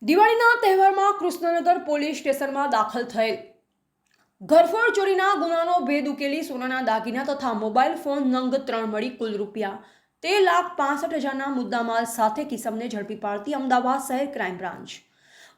દિવાળીના તહેવારમાં કૃષ્ણનગર પોલીસ સ્ટેશનમાં દાખલ થયેલ ઘરફોડ ચોરીના ગુનાનો ભેદ ઉકેલી સોનાના દાગીના તથા મોબાઈલ ફોન નંગ 3 મળી કુલ રૂપિયા 13,65,000ના મુદ્દામાલ સાથે કિસમને ઝડપી પાડતી અમદાવાદ શહેર ક્રાઇમ બ્રાન્ચ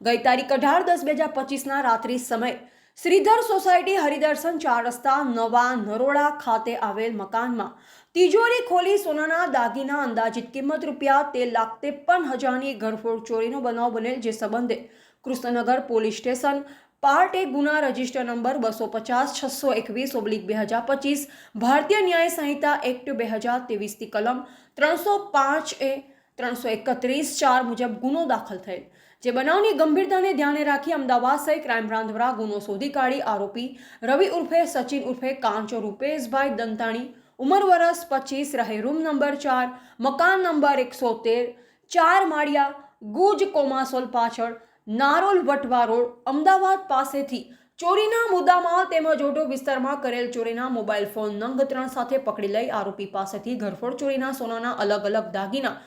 ગઈ તારીખ 18/10/2025ના રાત્રિ સમય શ્રીધર સોસાયટી હરિદર્શન 4 રસ્તા નવા નરોડા ખાતે આવેલ મકાનમાં તિજોરી ખોલી સોનાના દાગીના અંદાજિત કિંમત રૂપિયા 13,53,000ની ઘરફોડ ચોરીનો બનાવ બનેલ, જે સંબંધે કૃષ્ણનગર પોલીસ સ્ટેશન પાર્ટ 1 ગુના રજિસ્ટર નંબર 250-621/2025 ભારતીય ન્યાય સંહિતા એક્ટ 2023ની કલમ 305A 331(4) મુજબ ગુનો દાખલ થયેલ, જે બનાવની ગંભીરતાને ધ્યાને રાખી અમદાવાદ શહેર ક્રાઇમ બ્રાન્ચ દ્વારા ગુનો શોધી કાઢી આરોપી રવિ ઉર્ફે સચિન ઉર્ફે કાંચો રૂપેશભાઈ દંતાણી, ઉંમર વર્ષ 25, રહે રૂમ નંબર 4, મકાન નંબર 113, 4 માળિયા, ગુજ કોમાસોલ પાછળ, નારોલ વટવા રોડ, અમદાવાદ પાસેથી ચોરીના મુદ્દામાલ તેમજ ઓઢો વિસ્તારમાં કરેલ ચોરીના મોબાઈલ ફોન નંગ 3 સાથે પકડી લઈ આરોપી પાસેથી ઘરફોડ ચોરીના સોનાના અલગ અલગ દાગીના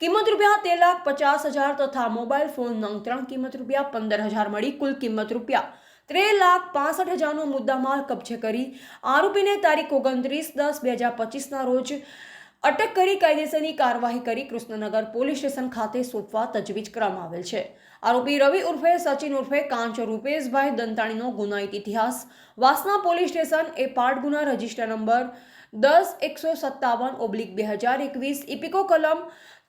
કિંમત રૂપિયા 13,50,000 તથા મોબાઈલ ફોન નંગ 3 કિંમત રૂપિયા 15,000 મળી કુલ કિંમત રૂપિયા 13,65,000નો મુદ્દામાલ કબજે કરી આરોપીને તારીખ 29/10/2025ના રોજ અટક કરી કાયદેસરની કાર્યવાહી કરી કૃષ્ણનગર પોલીસ સ્ટેશન ખાતે સોંપવા તજવીજ કરવામાં આવેલ છે. આરોપી રવિ ઉર્ફે સચિન ઉર્ફે કાંચો રૂપેશભાઈ દંતાણીનો ગુનાહિત ઇતિહાસ વાસના પોલીસ સ્ટેશન એ પાર્ટ ગુના રજિસ્ટર નંબર 10-157/2021 ઇપિકો કલમ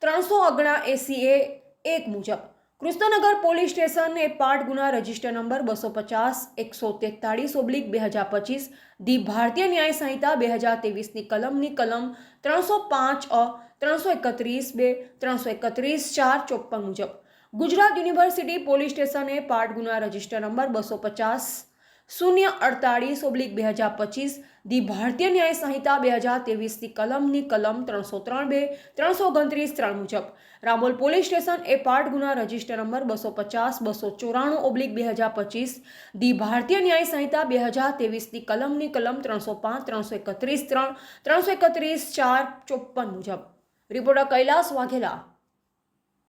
379A1 મુજબ કૃષ્ણનગર પોલીસ સ્ટેશન એ પાર્ટ ગુના રજિસ્ટર નંબર 250-143/2025 ધી ભારતીય ન્યાય સંહિતા 2023ની કલમની કલમ 305A 331(2) 331(4) મુજબ ગુજરાત યુનિવર્સિટી પોલીસ સ્ટેશન એ પાર્ટ ગુના રજિસ્ટર નંબર 250-048/2025 ધી ભારતીય ન્યાય સંહિતા 2023ની કલમની કલમ 303(2) 329(3) મુજબ રામોલ પોલીસ સ્ટેશન એ પાર્ટ ગુના રજિસ્ટર નંબર 250-294/2025 ધી ભારતીય ન્યાય સંહિતા 2023ની કલમની કલમ 305, 331(3), 331(4) 54 મુજબ. રિપોર્ટર કૈલાસ વાઘેલા.